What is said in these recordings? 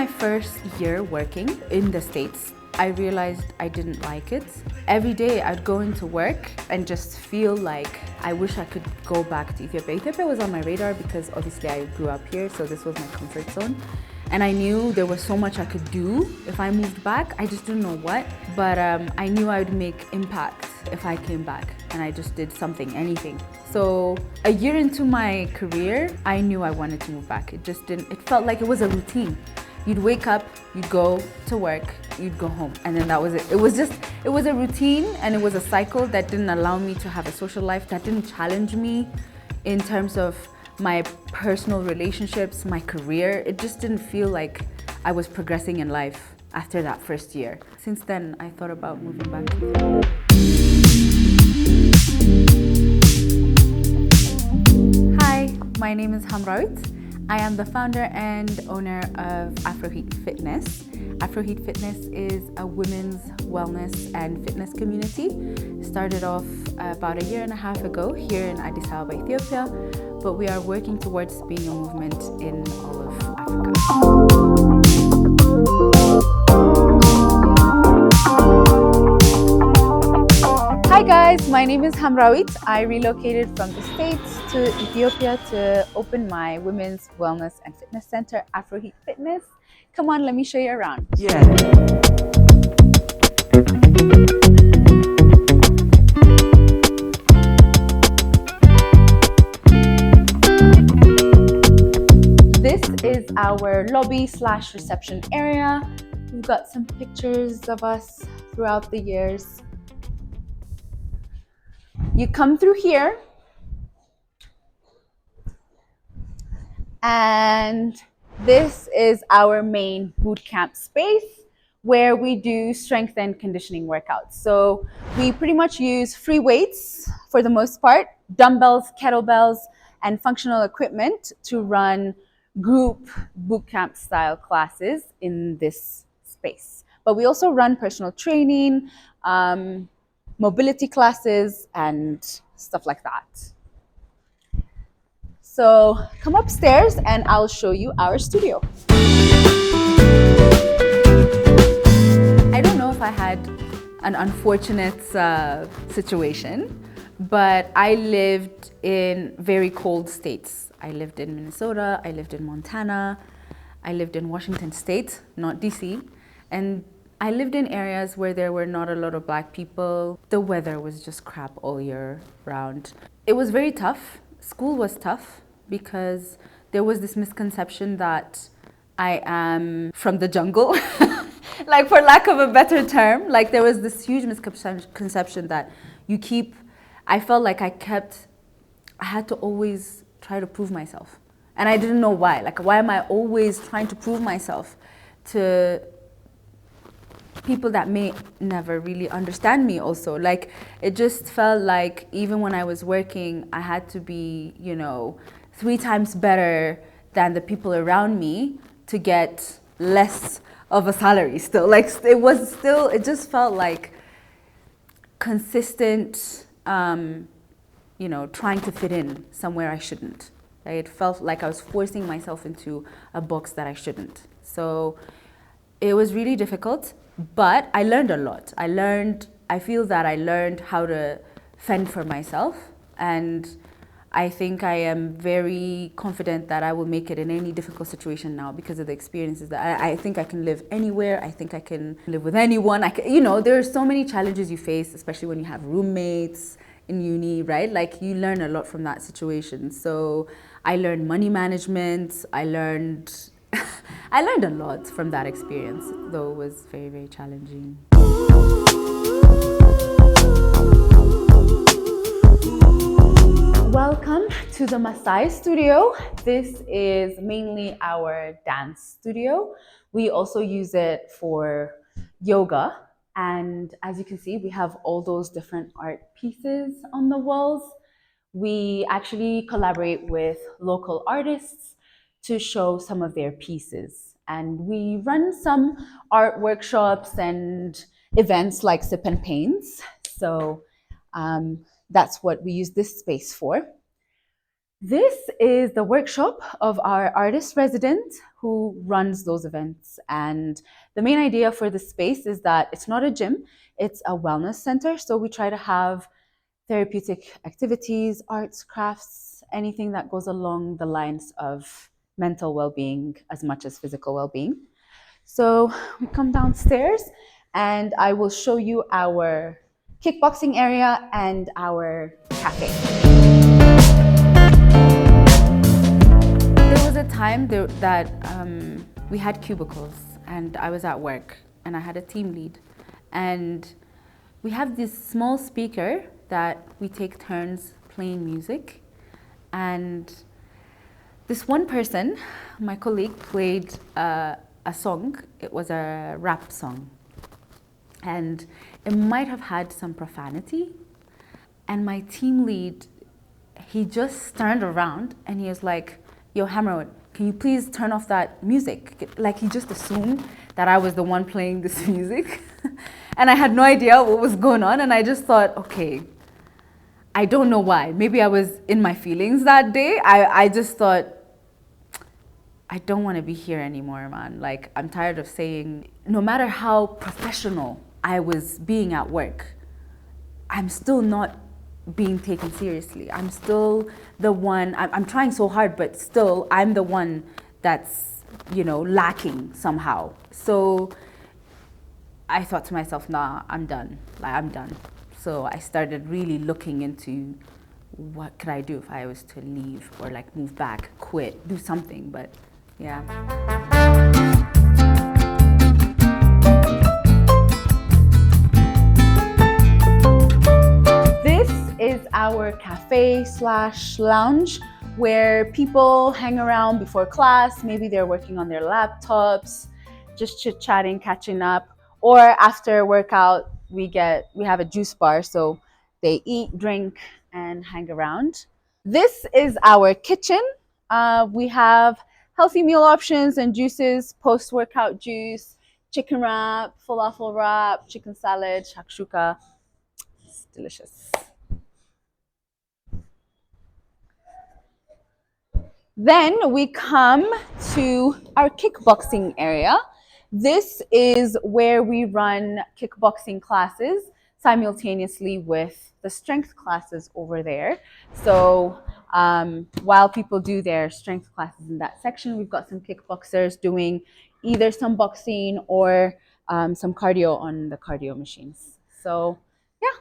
my first year working in the States, I realized I didn't like it. Every day I'd go into work and just feel like I wish I could go back to Ethiopia. Ethiopia was on my radar because obviously I grew up here, so this was my comfort zone. And I knew there was so much I could do if I moved back. I just didn't know what, but I knew I would make impact if I came back and I just did something, anything. So a year into my career, I knew I wanted to move back. It felt like it was a routine. You'd wake up, you'd go to work, you'd go home, and then that was it. It was a routine, and it was a cycle that didn't allow me to have a social life, that didn't challenge me in terms of my personal relationships, my career. It just didn't feel like I was progressing in life after that first year. Since then, I thought about moving back to Ethiopia. Hi, my name is Hamrawit. I am the founder and owner of Afro Heat Fitness. Afro Heat Fitness is a women's wellness and fitness community. Started off about a year and a half ago here in Addis Ababa, Ethiopia, but we are working towards being a movement in all of Africa. Hi guys, my name is Hamrawit. I relocated from the States to Ethiopia to open my women's wellness and fitness center, Afro Heat Fitness. Come on, let me show you around. Yeah. This is our lobby/reception area. We've got some pictures of us throughout the years. You come through here, and this is our main boot camp space where we do strength and conditioning workouts. So we pretty much use free weights for the most part, dumbbells, kettlebells, and functional equipment to run group boot camp style classes in this space. But we also run personal training, mobility classes, and stuff like that. So come upstairs and I'll show you our studio. I don't know if I had an unfortunate situation, but I lived in very cold states. I lived in Minnesota, I lived in Montana, I lived in Washington State, not DC, and I lived in areas where there were not a lot of Black people. The weather was just crap all year round. It was very tough. School was tough because there was this misconception that I am from the jungle, like for lack of a better term. Like there was this huge misconception that I felt like I had to always try to prove myself. And I didn't know why. Like, why am I always trying to prove myself to people that may never really understand me also? Like, it just felt like even when I was working, I had to be, 3 times better than the people around me to get less of a salary still. Like, it just felt like consistent, trying to fit in somewhere I shouldn't. Like, it felt like I was forcing myself into a box that I shouldn't. So it was really difficult, but I learned a lot. I feel that I learned how to fend for myself, and I think I am very confident that I will make it in any difficult situation now because of the experiences that I think I can live anywhere. I think I can live with anyone. There are so many challenges you face, especially when you have roommates in uni, right? Like, you learn a lot from that situation. So I learned money management. I learned a lot from that experience, though it was very, very challenging. Welcome to the Masai studio. This is mainly our dance studio. We also use it for yoga. And as you can see, we have all those different art pieces on the walls. We actually collaborate with local artists to show some of their pieces. And we run some art workshops and events like Sip and Paints. So that's what we use this space for. This is the workshop of our artist resident who runs those events. And the main idea for the space is that it's not a gym, it's a wellness center. So we try to have therapeutic activities, arts, crafts, anything that goes along the lines of mental well-being as much as physical well-being. So we come downstairs and I will show you our kickboxing area and our cafe. There was a time that we had cubicles and I was at work and I had a team lead, and we have this small speaker that we take turns playing music, and this one person, my colleague, played a song. It was a rap song and it might have had some profanity, and my team lead, he just turned around and he was like, yo, Hamrawit, can you please turn off that music? Like, he just assumed that I was the one playing this music. And I had no idea what was going on. And I just thought, okay, I don't know why. Maybe I was in my feelings that day. I just thought, I don't want to be here anymore, man. Like, I'm tired of saying, no matter how professional I was being at work, I'm still not being taken seriously. I'm still the one, I'm trying so hard, but still I'm the one that's, lacking somehow. So I thought to myself, nah, I'm done. Like, I'm done. So I started really looking into what could I do if I was to leave or like move back, quit, do something, but yeah. Is our cafe / lounge where people hang around before class. Maybe they're working on their laptops, just chit-chatting, catching up, or after workout we have a juice bar, so they eat, drink, and hang around. This is our kitchen. We have healthy meal options and juices, post-workout juice, chicken wrap, falafel wrap, chicken salad, shakshuka. It's delicious. Then we come to our kickboxing area. This is where we run kickboxing classes simultaneously with the strength classes over there. So while people do their strength classes in that section, we've got some kickboxers doing either some boxing or some cardio on the cardio machines. So yeah,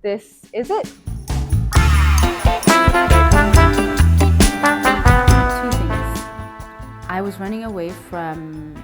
this is it. I was running away from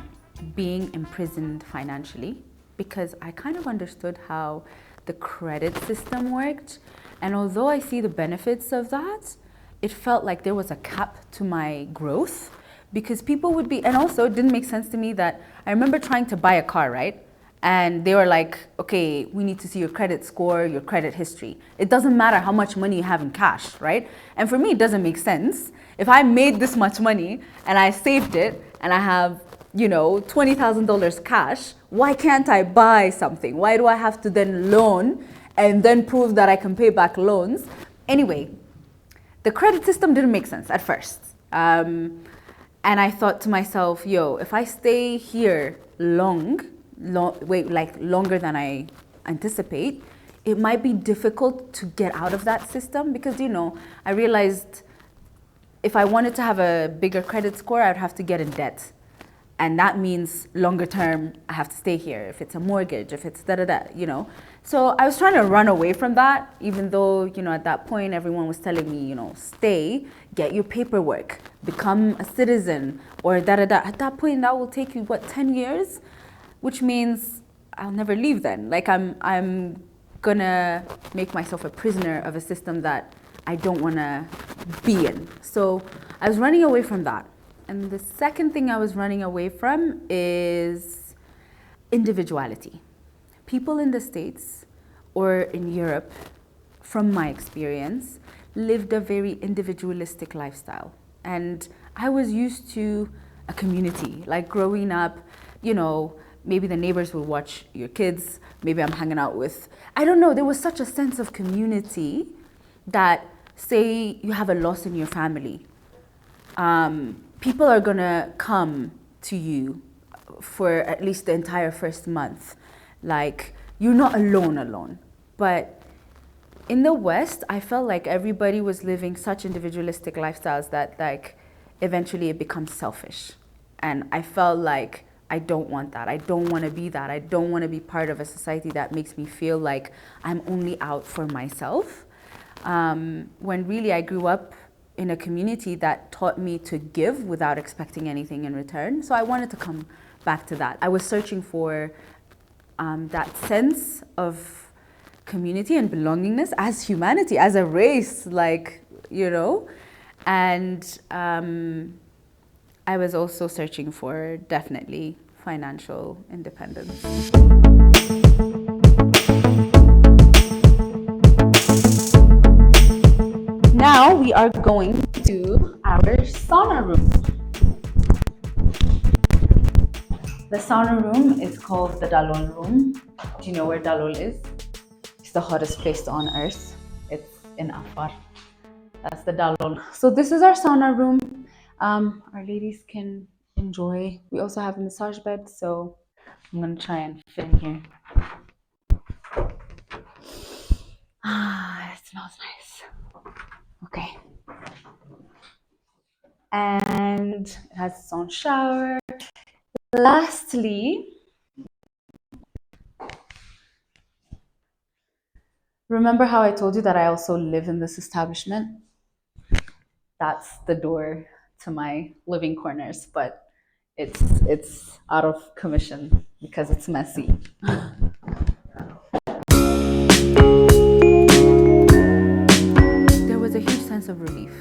being imprisoned financially because I kind of understood how the credit system worked. And although I see the benefits of that, it felt like there was a cap to my growth because people would be, and also it didn't make sense to me that I remember trying to buy a car, right? And they were like, okay, we need to see your credit score, your credit history. It doesn't matter how much money you have in cash, right? And for me, it doesn't make sense. If I made this much money and I saved it and I have, $20,000 cash, why can't I buy something? Why do I have to then loan and then prove that I can pay back loans? Anyway, the credit system didn't make sense at first. And I thought to myself, if I stay here longer than I anticipate, it might be difficult to get out of that system because, I realized if I wanted to have a bigger credit score, I'd have to get in debt. And that means longer term, I have to stay here. If it's a mortgage, if it's So I was trying to run away from that, even though, at that point, everyone was telling me, stay, get your paperwork, become a citizen, or At that point, that will take you, 10 years? Which means I'll never leave then. Like I'm gonna make myself a prisoner of a system that I don't wanna be in. So I was running away from that. And the second thing I was running away from is individuality. People in the States or in Europe, from my experience, lived a very individualistic lifestyle. And I was used to a community, like growing up, maybe the neighbors will watch your kids, maybe I'm hanging out with, I don't know, there was such a sense of community that say you have a loss in your family, people are gonna come to you for at least the entire first month. Like, you're not alone. But in the West, I felt like everybody was living such individualistic lifestyles that like eventually it becomes selfish. And I felt like I don't want that. I don't want to be that. I don't want to be part of a society that makes me feel like I'm only out for myself. When really I grew up in a community that taught me to give without expecting anything in return. So I wanted to come back to that. I was searching for that sense of community and belongingness as humanity, as a race, like, and I was also searching for definitely financial independence. Now we are going to our sauna room. The sauna room is called the Dalol room. Do you know where Dalol is? It's the hottest place on earth. It's in Afar. That's the Dalol. So this is our sauna room. Our ladies can enjoy. We also have a massage bed, so I'm gonna try and fit in here. It smells nice. Okay. And it has its own shower. Lastly, remember how I told you that I also live in this establishment? That's the door to my living corners, but it's out of commission because it's messy. There was a huge sense of relief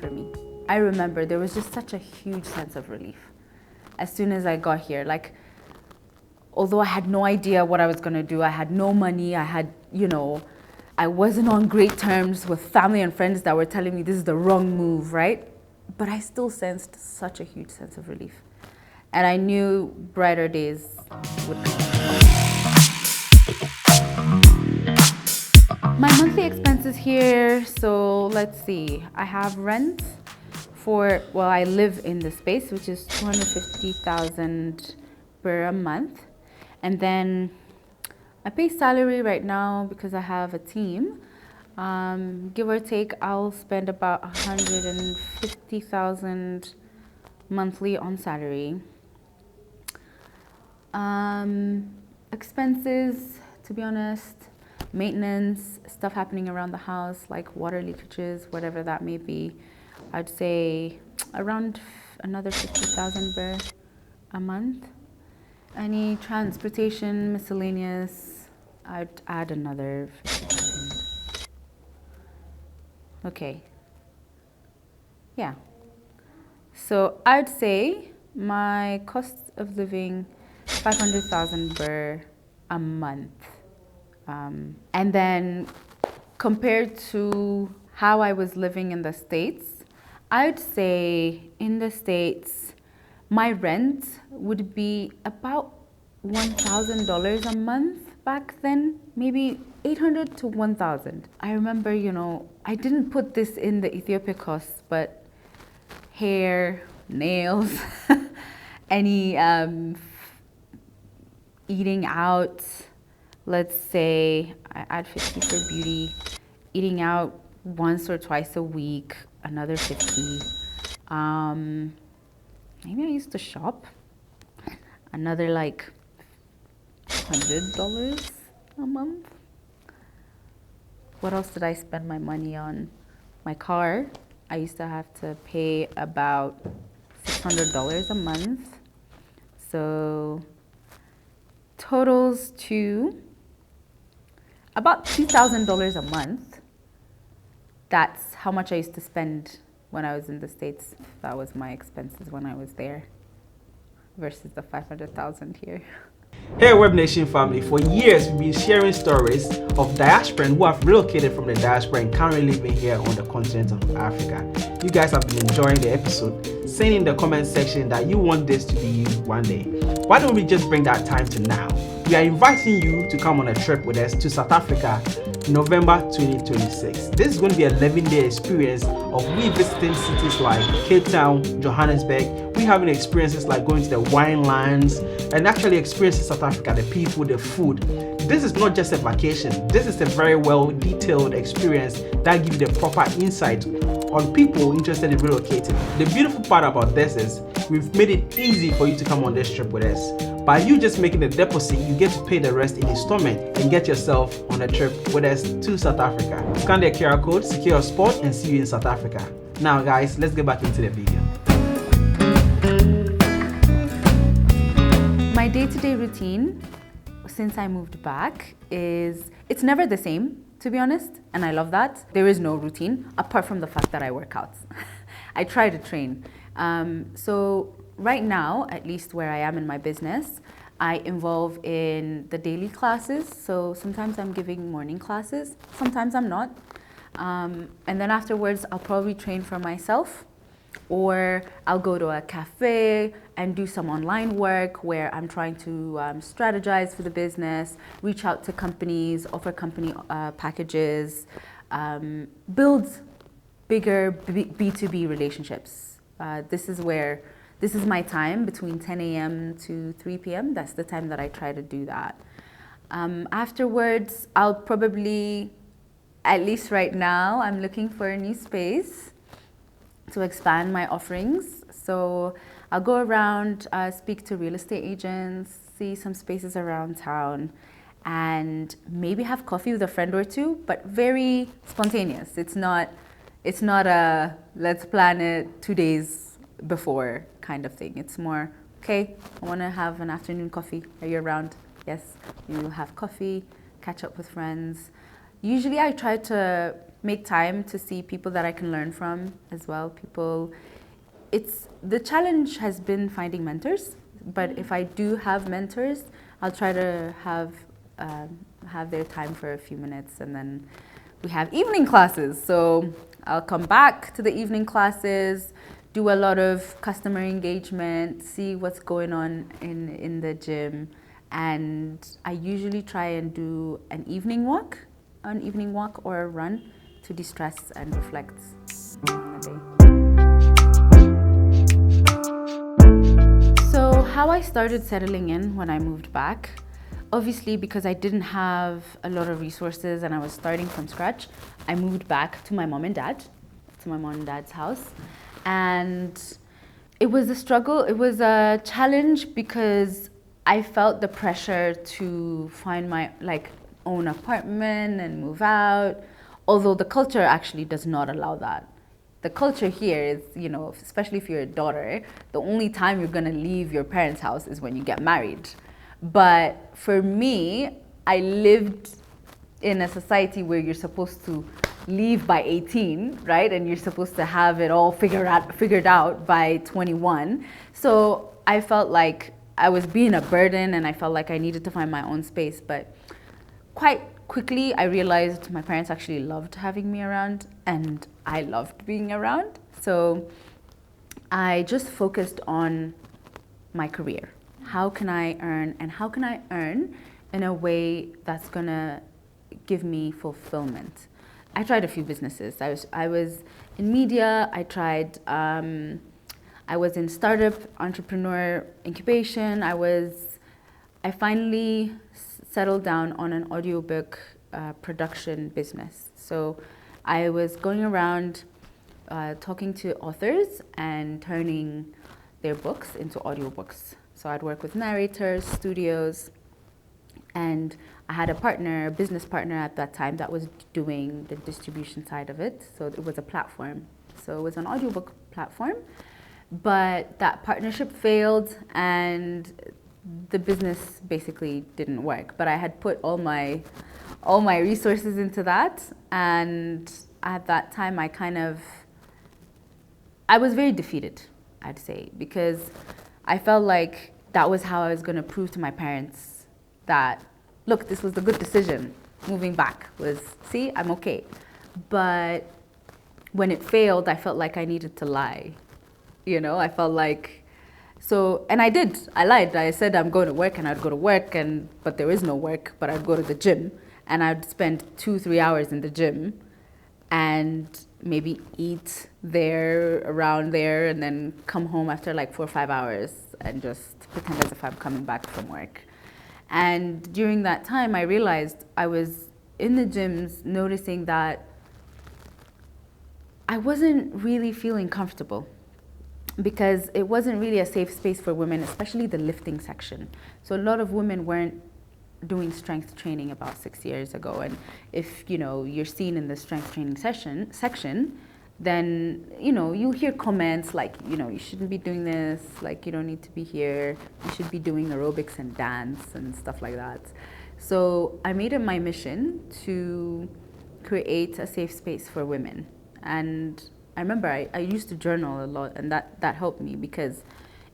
for me. I remember there was just such a huge sense of relief as soon as I got here. Like, although I had no idea what I was gonna do, I had no money, I wasn't on great terms with family and friends that were telling me this is the wrong move, right? But I still sensed such a huge sense of relief. And I knew brighter days would come. My monthly expenses here, so let's see. I have rent I live in the space, which is 250,000 per month. And then I pay salary right now because I have a team. Give or take, I'll spend about 150,000 monthly on salary. Expenses, to be honest, maintenance, stuff happening around the house, like water leakages, whatever that may be, I'd say around another 50,000 per a month. Any transportation, miscellaneous, I'd add another 50,000. Okay. Yeah. So I'd say my cost of living 500,000 per a month. And then compared to how I was living in the States, I'd say in the States, my rent would be about $1,000 a month back then, maybe 800 to 1,000. I remember, I didn't put this in the Ethiopia costs, but hair, nails, any eating out, let's say I add 50 for beauty, eating out once or twice a week, another 50. Maybe I used to shop, another like $100 a month. What else did I spend my money on? My car, I used to have to pay about $600 a month. So totals to about $2,000 a month. That's how much I used to spend when I was in the States. That was my expenses when I was there versus the 500,000 here. Hey Web Nation family, for years we've been sharing stories of diasporans who have relocated from the diaspora and currently living here on the continent of Africa. You guys have been enjoying the episode, saying in the comment section that you want this to be you one day. Why don't we just bring that time to now? We are inviting you to come on a trip with us to South Africa November 2026. This is going to be an 11-day experience of we visiting cities like Cape Town, Johannesburg. We having experiences like going to the wine lands and actually experiencing South Africa, the people, the food. This is not just a vacation. This is a very well detailed experience that gives you the proper insight on people interested in relocating. The beautiful part about this is we've made it easy for you to come on this trip with us. By you just making the deposit, you get to pay the rest in installment and get yourself on a trip with us to South Africa. Scan the QR code, secure your spot, and see you in South Africa. Now guys, let's get back into the video. My day-to-day routine since I moved back it's never the same, to be honest, and I love that. There is no routine apart from the fact that I work out. I try to train. So right now, at least where I am in my business, I involve in the daily classes. So sometimes I'm giving morning classes, sometimes I'm not. And then afterwards, I'll probably train for myself, or I'll go to a cafe and do some online work where I'm trying to strategize for the business, reach out to companies, offer company packages, build bigger B2B relationships. This is my time between 10 a.m. to 3 p.m. That's the time that I try to do that. Afterwards, I'll probably, at least right now, I'm looking for a new space to expand my offerings. So I'll go around, speak to real estate agents, see some spaces around town, and maybe have coffee with a friend or two, but very spontaneous. It's not a let's plan it 2 days before kind of thing. It's more, okay, I want to have an afternoon coffee. Are you around? Yes, we'll have coffee, catch up with friends. Usually I try to make time to see people that I can learn from as well. The challenge has been finding mentors, but if I do have mentors, I'll try to have their time for a few minutes, and then we have evening classes. So I'll come back to the evening classes, do a lot of customer engagement, see what's going on in the gym, and I usually try and do an evening walk or a run to de-stress and reflect on the day. So how I started settling in when I moved back, obviously because I didn't have a lot of resources and I was starting from scratch, I moved back to my mom and dad's house. And it was a struggle, it was a challenge because I felt the pressure to find my own apartment and move out. Although the culture actually does not allow that. The culture here is, especially if you're a daughter, the only time you're gonna leave your parents' house is when you get married. But for me, I lived in a society where you're supposed to leave by 18, right? And you're supposed to have it all figured out by 21. So I felt like I was being a burden and I felt like I needed to find my own space. But quite quickly, I realized my parents actually loved having me around and I loved being around. So I just focused on my career. How can I earn, and how can I earn in a way that's gonna give me fulfillment? I tried a few businesses. I was in media, I was in startup entrepreneur incubation. I finally settled down on an audiobook production business. So I was going around talking to authors and turning their books into audiobooks. So I'd work with narrators, studios, and I had a business partner at that time that was doing the distribution side of it. So it was a platform. So it was an audiobook platform, but that partnership failed and the business basically didn't work. But I had put all my resources into that, and at that time I was very defeated, I'd say, because I felt like that was how I was going to prove to my parents that, look, this was the good decision. Moving back was, see, I'm okay. But when it failed, I felt like I needed to lie. I felt like, and I did. I lied. I said I'm going to work, and I'd go to work, but there is no work, but I'd go to the gym. and I'd spend 2-3 hours in the gym and maybe eat there, around there, and then come home after like 4 or 5 hours and just pretend as if I'm coming back from work. And during that time, I realized I was in the gyms noticing that I wasn't really feeling comfortable because it wasn't really a safe space for women, especially the lifting section. So a lot of women weren't doing strength training about 6 years ago. And if, you're seen in the strength training section, then, you hear comments like, you shouldn't be doing this, like you don't need to be here, you should be doing aerobics and dance and stuff like that. So I made it my mission to create a safe space for women. And I remember I used to journal a lot, and that helped me because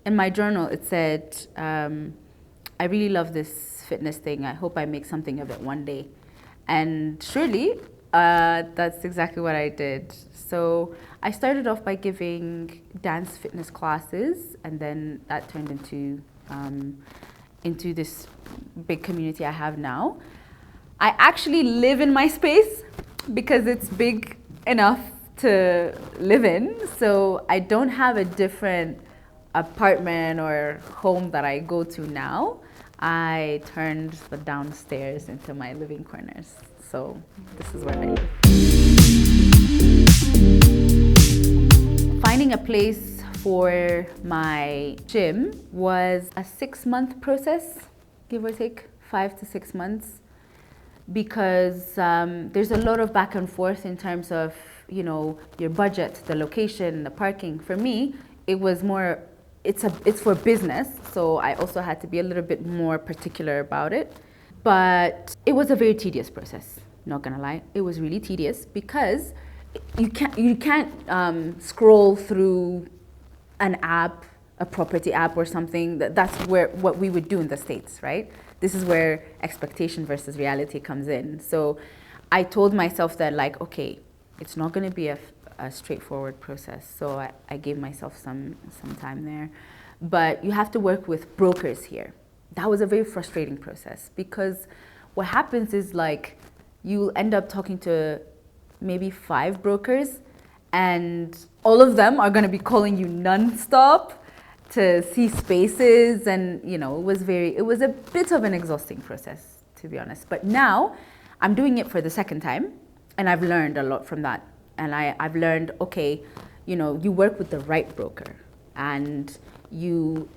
in my journal it said, I really love this fitness thing. I hope I make something of it one day. And surely, that's exactly what I did. So I started off by giving dance fitness classes, and then that turned into this big community I have now. I actually live in my space because it's big enough to live in. So I don't have a different apartment or home that I go to now. I turned the downstairs into my living corners. So this is where I live. Finding a place for my gym was a 6-month process, give or take 5 to 6 months, because there's a lot of back and forth in terms of, your budget, the location, the parking. For me, it was more, it's for business, so I also had to be a little bit more particular about it. But it was a very tedious process, not gonna lie. It was really tedious because you can't scroll through an app, a property app or something. That's what we would do in the States, right? This is where expectation versus reality comes in. So I told myself that, like, okay, it's not going to be a straightforward process. So I gave myself some time there. But you have to work with brokers here. That was a very frustrating process because what happens is, like, you'll end up talking to maybe 5 brokers, and all of them are going to be calling you nonstop to see spaces, and it was a bit of an exhausting process, to be honest. But now I'm doing it for the second time, and I've learned a lot from that. And I've learned, okay, you work with the right broker, and you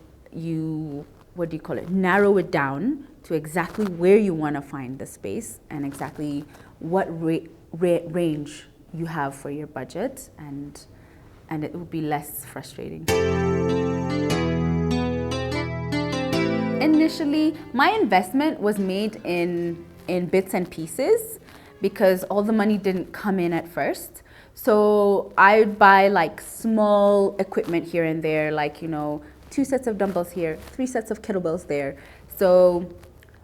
what do you call it, narrow it down to exactly where you want to find the space and exactly what range you have for your budget, and it will be less frustrating. Initially, my investment was made in bits and pieces because all the money didn't come in at first. So I'd buy like small equipment here and there, like 2 sets of dumbbells here, 3 sets of kettlebells there. So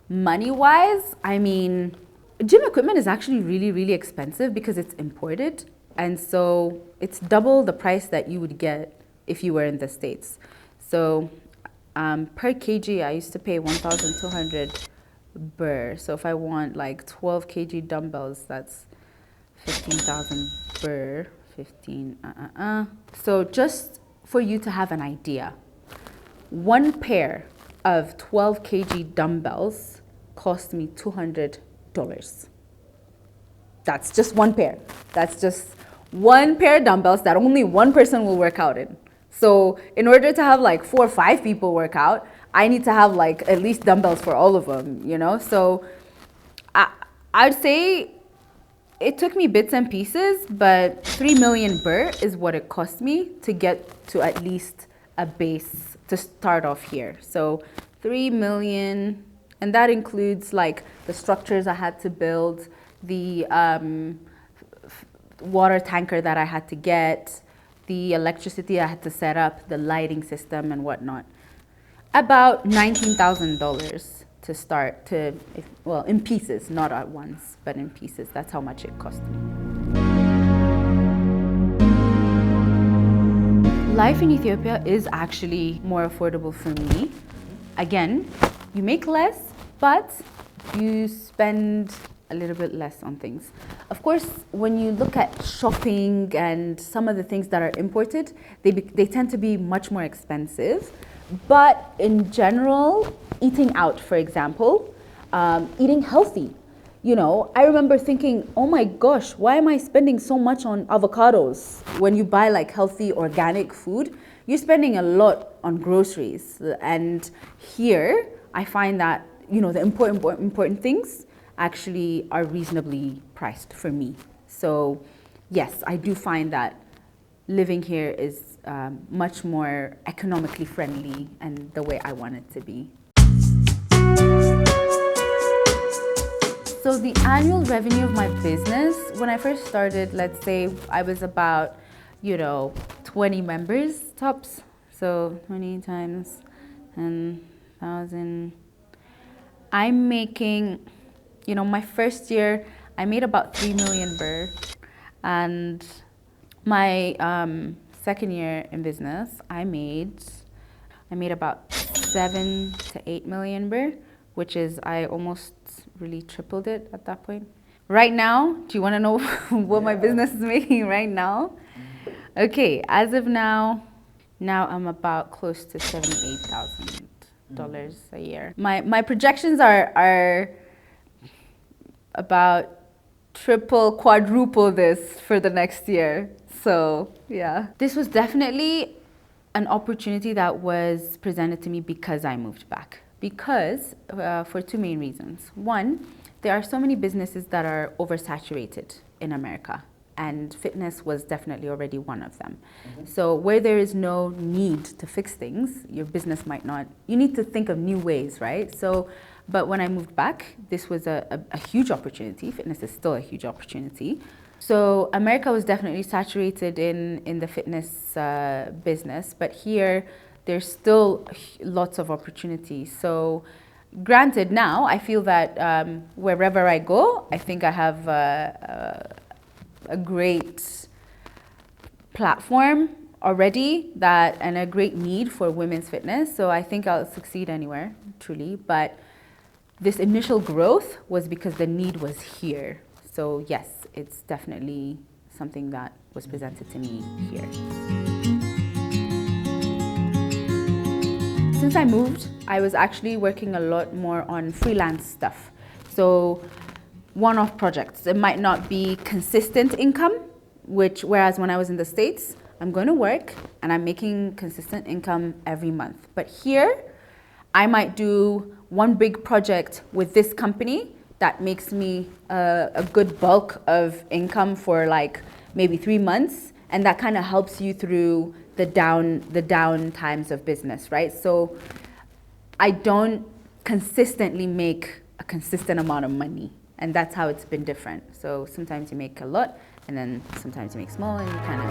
money-wise, I mean, gym equipment is actually really, really expensive because it's imported. And so it's double the price that you would get if you were in the States. So per kg, I used to pay 1,200 birr. So if I want like 12 kg dumbbells, that's 15,000 birr. So just for you to have an idea, one pair of 12 kg dumbbells cost me $200. That's just one pair. That's just one pair of dumbbells that only one person will work out in. So in order to have like 4 or 5 people work out, I need to have like at least dumbbells for all of them, So I'd say it took me bits and pieces, but 3 million birr is what it cost me to get to at least a base to start off here. So 3 million, and that includes like the structures I had to build, the water tanker that I had to get, the electricity I had to set up, the lighting system and whatnot. About $19,000 to start in pieces, not at once, but in pieces. That's how much it cost me. Life in Ethiopia is actually more affordable for me. Again, you make less, but you spend a little bit less on things. Of course, when you look at shopping and some of the things that are imported, they tend to be much more expensive. But in general, eating out, for example, eating healthy. You know, I remember thinking, oh my gosh, why am I spending so much on avocados? When you buy like healthy organic food, you're spending a lot on groceries. And here, I find that, you know, the important things actually are reasonably priced for me. So yes, I do find that living here is much more economically friendly and the way I want it to be. So the annual revenue of my business, when I first started, let's say I was about, 20 members tops. So 20 times 10,000. I'm making, my first year, I made about 3 million birr. And my second year in business, I made about 7 to 8 million birr, which is, I almost really tripled it at that point. Right now, do you want to know what my business is making right now? Okay, as of now I'm about close to $78,000 a year. My projections are about triple, quadruple this for the next year. So yeah, this was definitely an opportunity that was presented to me because I moved back. Because for two main reasons. One, there are so many businesses that are oversaturated in America, and fitness was definitely already one of them. Mm-hmm. So where there is no need to fix things, your business might not, you need to think of new ways, right? So, but when I moved back, this was a huge opportunity. Fitness is still a huge opportunity. So America was definitely saturated in the fitness business, but here there's still lots of opportunities. So granted, now I feel that wherever I go, I think I have a great platform already and a great need for women's fitness. So I think I'll succeed anywhere, truly. But this initial growth was because the need was here. So yes, it's definitely something that was presented to me here. Since I moved, I was actually working a lot more on freelance stuff. So one-off projects. It might not be consistent income, whereas when I was in the States, I'm going to work and I'm making consistent income every month. But here, I might do one big project with this company that makes me a good bulk of income for like maybe 3 months. And that kind of helps you through the down times of business, right? So I don't consistently make a consistent amount of money. And that's how it's been different. So sometimes you make a lot, and then sometimes you make small, and you kind of...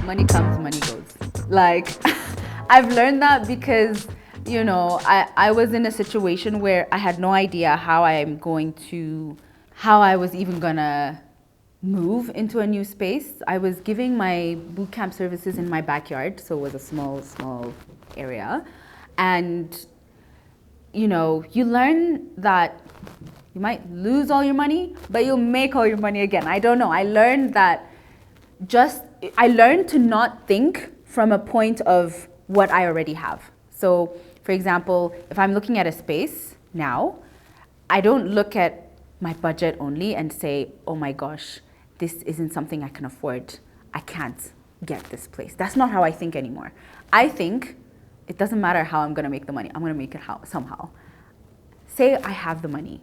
Money comes, money goes. Like, I've learned that because, I was in a situation where I had no idea how I was even gonna move into a new space. I was giving my boot camp services in my backyard, so it was a small area. And, you learn that you might lose all your money, but you'll make all your money again. I don't know. I learned to not think from a point of what I already have. So, for example, if I'm looking at a space now, I don't look at my budget only and say, oh my gosh, this isn't something I can afford. I can't get this place. That's not how I think anymore. I think it doesn't matter how I'm going to make the money. I'm going to make it somehow. Say I have the money.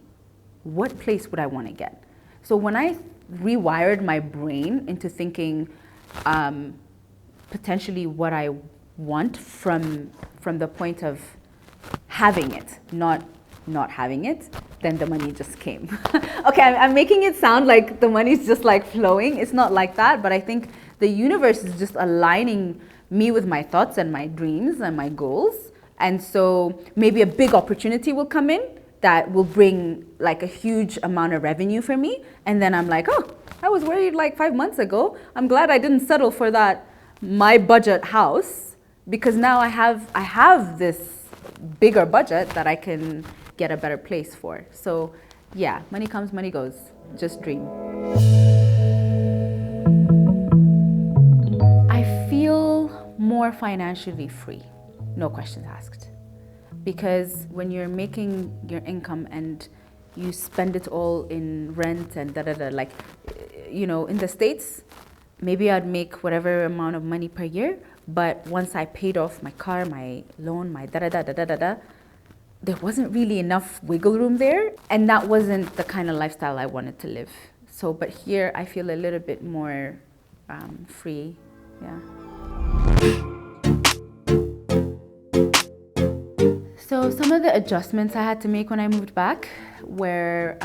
What place would I want to get? So when I rewired my brain into thinking potentially what I want from the point of having it, not having it, then the money just came. Okay, I'm making it sound like the money's just like flowing. It's not like that, but I think the universe is just aligning me with my thoughts and my dreams and my goals. And so maybe a big opportunity will come in that will bring like a huge amount of revenue for me. And then I'm like, oh, I was worried like 5 months ago. I'm glad I didn't settle for that my budget house, because now I have this bigger budget that I can get a better place for. So yeah, money comes, money goes. Just dream. I feel more financially free, no questions asked. Because when you're making your income and you spend it all in rent and like, you know, in the States, maybe I'd make whatever amount of money per year, but once I paid off my car, my loan, my there wasn't really enough wiggle room there, and that wasn't the kind of lifestyle I wanted to live. So, but here I feel a little bit more free, yeah. So some of the adjustments I had to make when I moved back were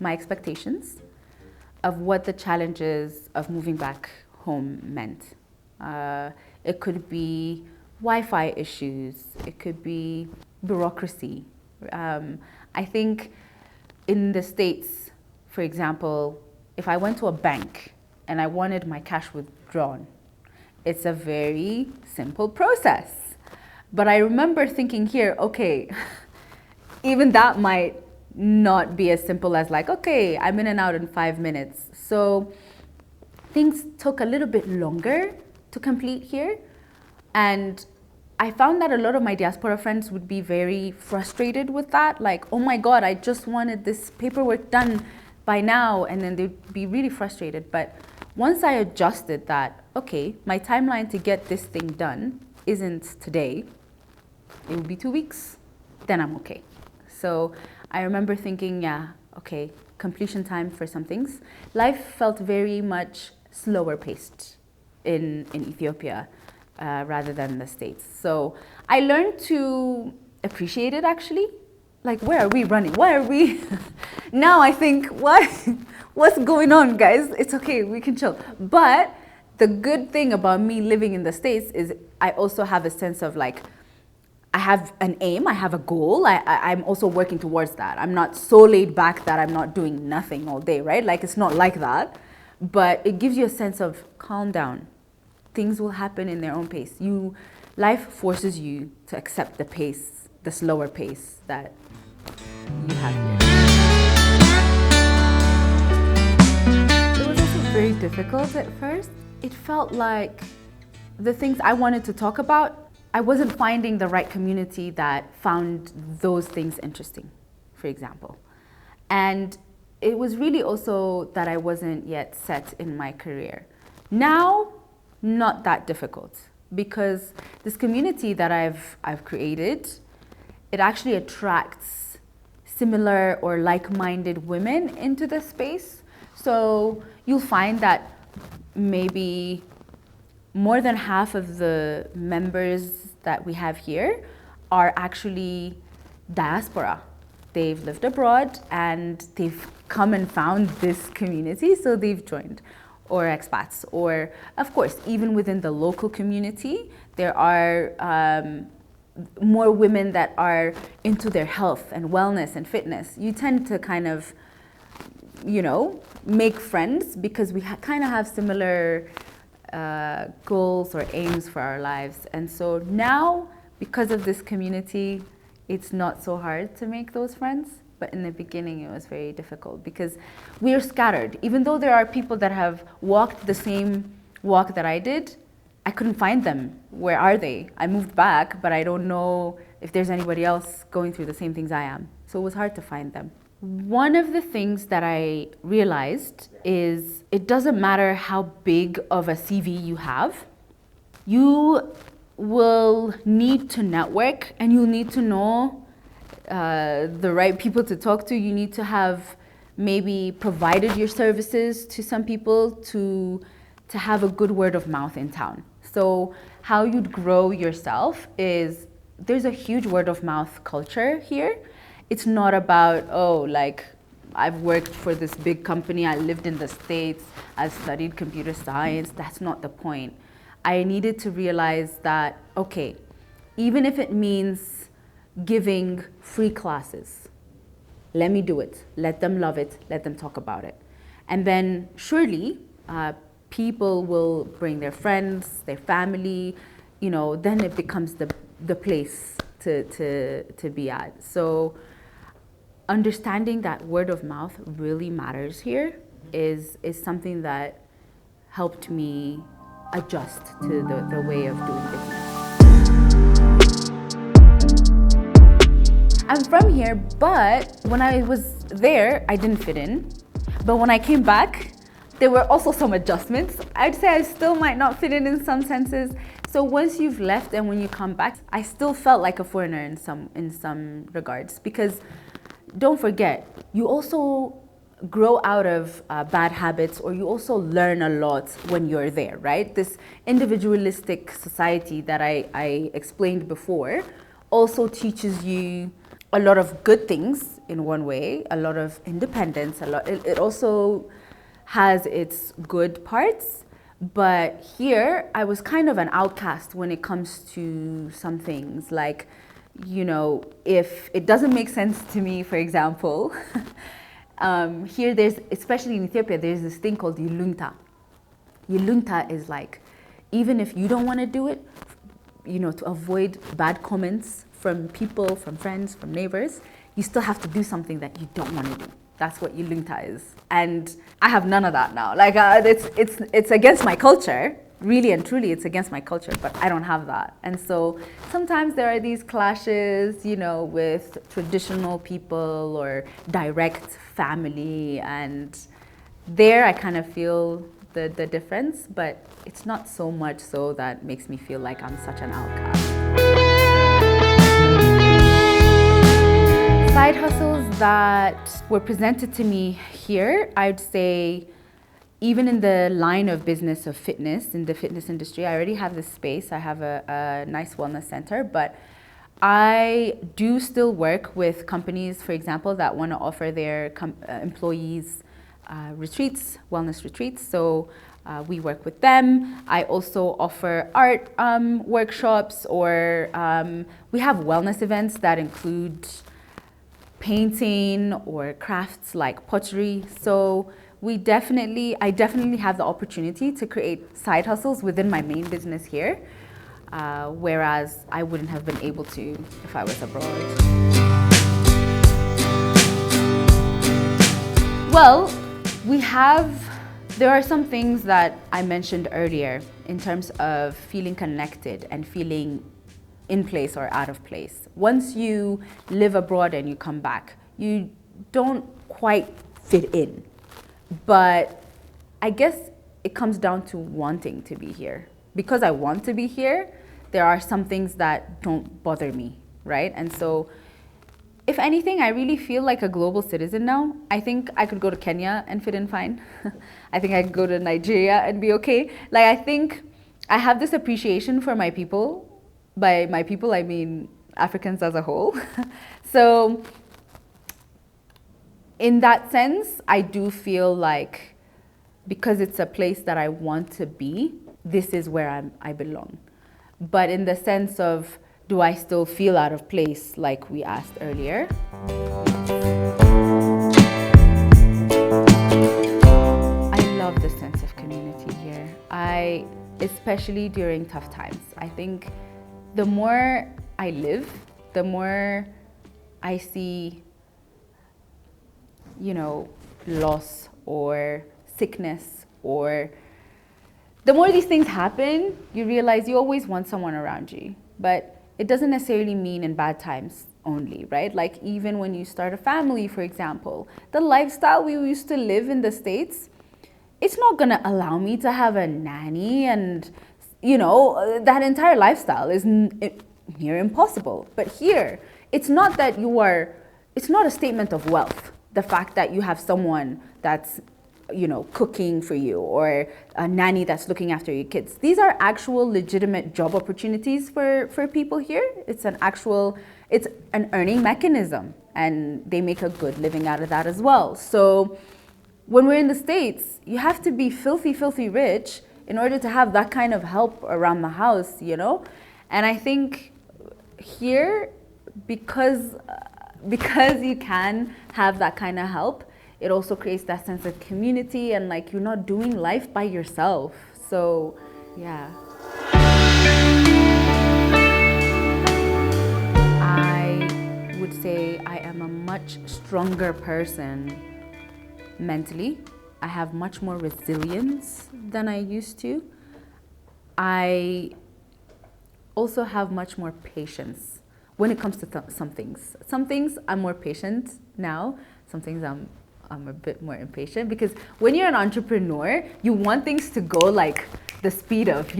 my expectations of what the challenges of moving back home meant. It could be Wi-Fi issues, it could be bureaucracy. I think in the States, for example, if I went to a bank and I wanted my cash withdrawn, it's a very simple process. But I remember thinking here, okay, even that might not be as simple as like, okay, I'm in and out in 5 minutes. So things took a little bit longer to complete here. And I found that a lot of my diaspora friends would be very frustrated with that. Like, oh my God, I just wanted this paperwork done by now. And then they'd be really frustrated. But once I adjusted that, okay, my timeline to get this thing done isn't today, it will be 2 weeks, then I'm okay. So I remember thinking, yeah, okay, completion time for some things. Life felt very much slower paced in Ethiopia rather than the States. So I learned to appreciate it actually. Like, where are we running? Why are we? Now I think, what's going on, guys? It's okay, we can chill. But the good thing about me living in the States is I also have a sense of like, I have an aim, I have a goal, I'm also working towards that. I'm not so laid back that I'm not doing nothing all day, right? Like, it's not like that. But it gives you a sense of calm down. Things will happen in their own pace. Life forces you to accept the pace, the slower pace that you have here. It was also very difficult at first. It felt like the things I wanted to talk about, I wasn't finding the right community that found those things interesting, for example. And it was really also that I wasn't yet set in my career. Now, not that difficult, because this community that I've created, it actually attracts similar or like-minded women into the space. So you'll find that maybe more than half of the members that we have here are actually diaspora. They've lived abroad and they've come and found this community, so they've joined, or expats. Or, of course, even within the local community, there are more women that are into their health and wellness and fitness. You tend to kind of, you know, make friends because we kind of have similar goals or aims for our lives. And so now, because of this community, it's not so hard to make those friends. But in the beginning, it was very difficult because we are scattered. Even though there are people that have walked the same walk that I did, I couldn't find them. Where are they? I moved back, but I don't know if there's anybody else going through the same things I am. So it was hard to find them. One of the things that I realized is it doesn't matter how big of a CV you have. You will need to network and you'll need to know the right people to talk to. You need to have maybe provided your services to some people to have a good word of mouth in town. So how you'd grow yourself is there's a huge word of mouth culture here. It's not about, oh, like I've worked for this big company, I lived in the States, I've studied computer science. That's not the point. I needed to realize that, okay, even if it means giving free classes, let me do it. Let them love it. Let them talk about it. And then surely people will bring their friends, their family, you know, then it becomes the place to be at. So understanding that word of mouth really matters here is something that helped me adjust to the way of doing business. I'm from here, but when I was there, I didn't fit in. But when I came back, there were also some adjustments. I'd say I still might not fit in some senses. So once you've left and when you come back, I still felt like a foreigner in some regards, because don't forget, you also grow out of bad habits, or you also learn a lot when you're there, right? This individualistic society that I explained before also teaches you a lot of good things in one way, a lot of independence, it also has its good parts. But here, I was kind of an outcast when it comes to some things. Like, you know, if it doesn't make sense to me, for example, here there's, especially in Ethiopia, there's this thing called yilunta. Yilunta is like, even if you don't want to do it, you know, to avoid bad comments from people, from friends, from neighbors, you still have to do something that you don't want to do. That's what yilunta is. And I have none of that now. Like, it's against my culture. Really and truly, it's against my culture, but I don't have that. And so sometimes there are these clashes, you know, with traditional people or direct family. And there I kind of feel the difference, but it's not so much so that makes me feel like I'm such an outcast. Side hustles that were presented to me here, I'd say, even in the line of business of fitness, in the fitness industry, I already have this space. I have a nice wellness center, but I do still work with companies, for example, that want to offer their employees retreats, wellness retreats. So we work with them. I also offer art workshops, or we have wellness events that include painting or crafts like pottery. So I definitely have the opportunity to create side hustles within my main business here, whereas I wouldn't have been able to if I was abroad. Well, there are some things that I mentioned earlier in terms of feeling connected and feeling in place or out of place. Once you live abroad and you come back, you don't quite fit in. But I guess it comes down to wanting to be here. Because I want to be here, there are some things that don't bother me, right? And so, if anything, I really feel like a global citizen now. I think I could go to Kenya and fit in fine. I think I could go to Nigeria and be okay. Like, I think I have this appreciation for my people. By my people, I mean Africans as a whole. So, in that sense, I do feel like, because it's a place that I want to be, this is where I belong. But in the sense of, do I still feel out of place, like we asked earlier? I love the sense of community here. Especially during tough times. I think the more I live, the more I see, you know, loss or sickness, or the more these things happen, you realize you always want someone around you. But it doesn't necessarily mean in bad times only, right? Like, even when you start a family, for example, the lifestyle we used to live in the States, it's not gonna allow me to have a nanny, and, you know, that entire lifestyle is near impossible. But here, it's not a statement of wealth, the fact that you have someone that's, you know, cooking for you, or a nanny that's looking after your kids. These are actual legitimate job opportunities for people here. It's an earning mechanism, and they make a good living out of that as well. So when we're in the States, you have to be filthy, filthy rich in order to have that kind of help around the house, you know? And I think here, because you can have that kind of help, it also creates that sense of community, and like, you're not doing life by yourself. So, yeah. would say I am a much stronger person mentally. I have much more resilience than I used to. I also have much more patience when it comes to some things. Some things I'm more patient now. Some things I'm a bit more impatient, because when you're an entrepreneur, you want things to go like the speed of,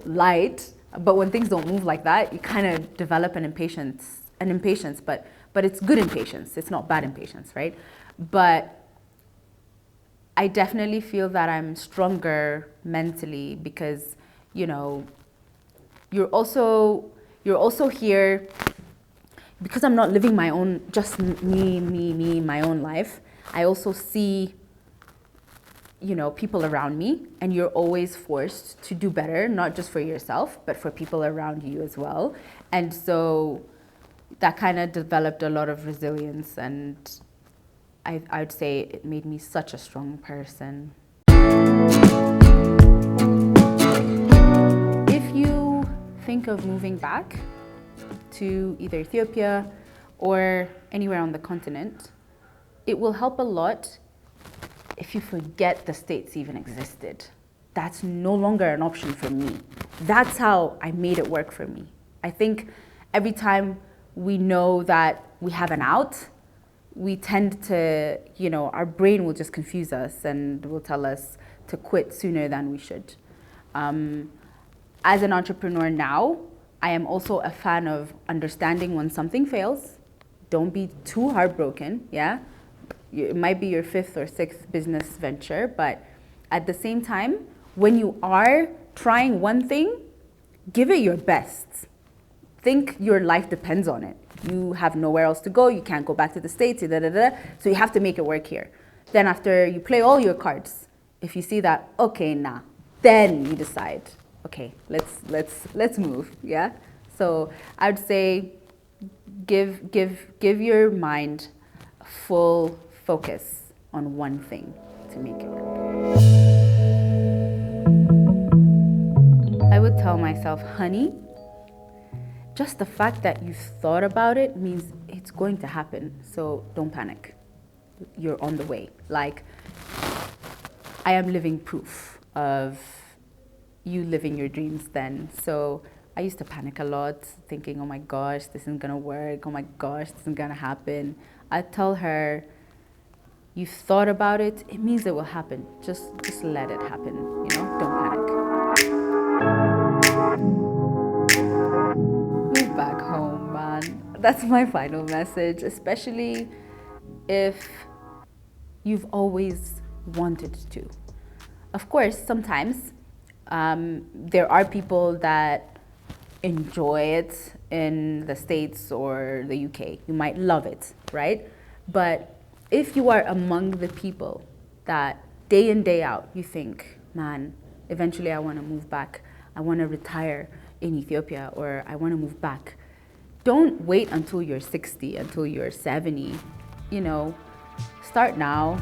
light. But when things don't move like that, you kind of develop an impatience, but it's good impatience. It's not bad impatience, right? But I definitely feel that I'm stronger mentally because, you're also here because I'm not living my own, just me, my own life. I also see, people around me, and you're always forced to do better, not just for yourself, but for people around you as well. And so that kind of developed a lot of resilience, and I'd say it made me such a strong person. If you think of moving back to either Ethiopia or anywhere on the continent, it will help a lot if you forget the States even existed. That's no longer an option for me. That's how I made it work for me. I think every time we know that we have an out, we tend to, our brain will just confuse us and will tell us to quit sooner than we should. As an entrepreneur now, I am also a fan of understanding when something fails. Don't be too heartbroken, yeah? It might be your 5th or 6th business venture, but at the same time, when you are trying one thing, give it your best. Think your life depends on it. You have nowhere else to go. You can't go back to the States, so you have to make it work here. Then after you play all your cards, if you see that, okay, nah, then you decide, okay, let's move, yeah? So I'd say give your mind full focus on one thing to make it work. I would tell myself, honey, just the fact that you've thought about it means it's going to happen. So don't panic. You're on the way. Like, I am living proof of you living your dreams then. So I used to panic a lot, thinking, oh my gosh, this isn't gonna work. Oh my gosh, this isn't gonna happen. I tell her, you've thought about it, it means it will happen. Just let it happen, don't panic. Move back home, man. That's my final message, especially if you've always wanted to. Of course, sometimes there are people that enjoy it in the States or the UK. You might love it, right? But if you are among the people that day in, day out, you think, man, eventually I want to move back. I want to retire in Ethiopia, or I want to move back. Don't wait until you're 60, until you're 70. Start now,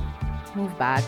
move back.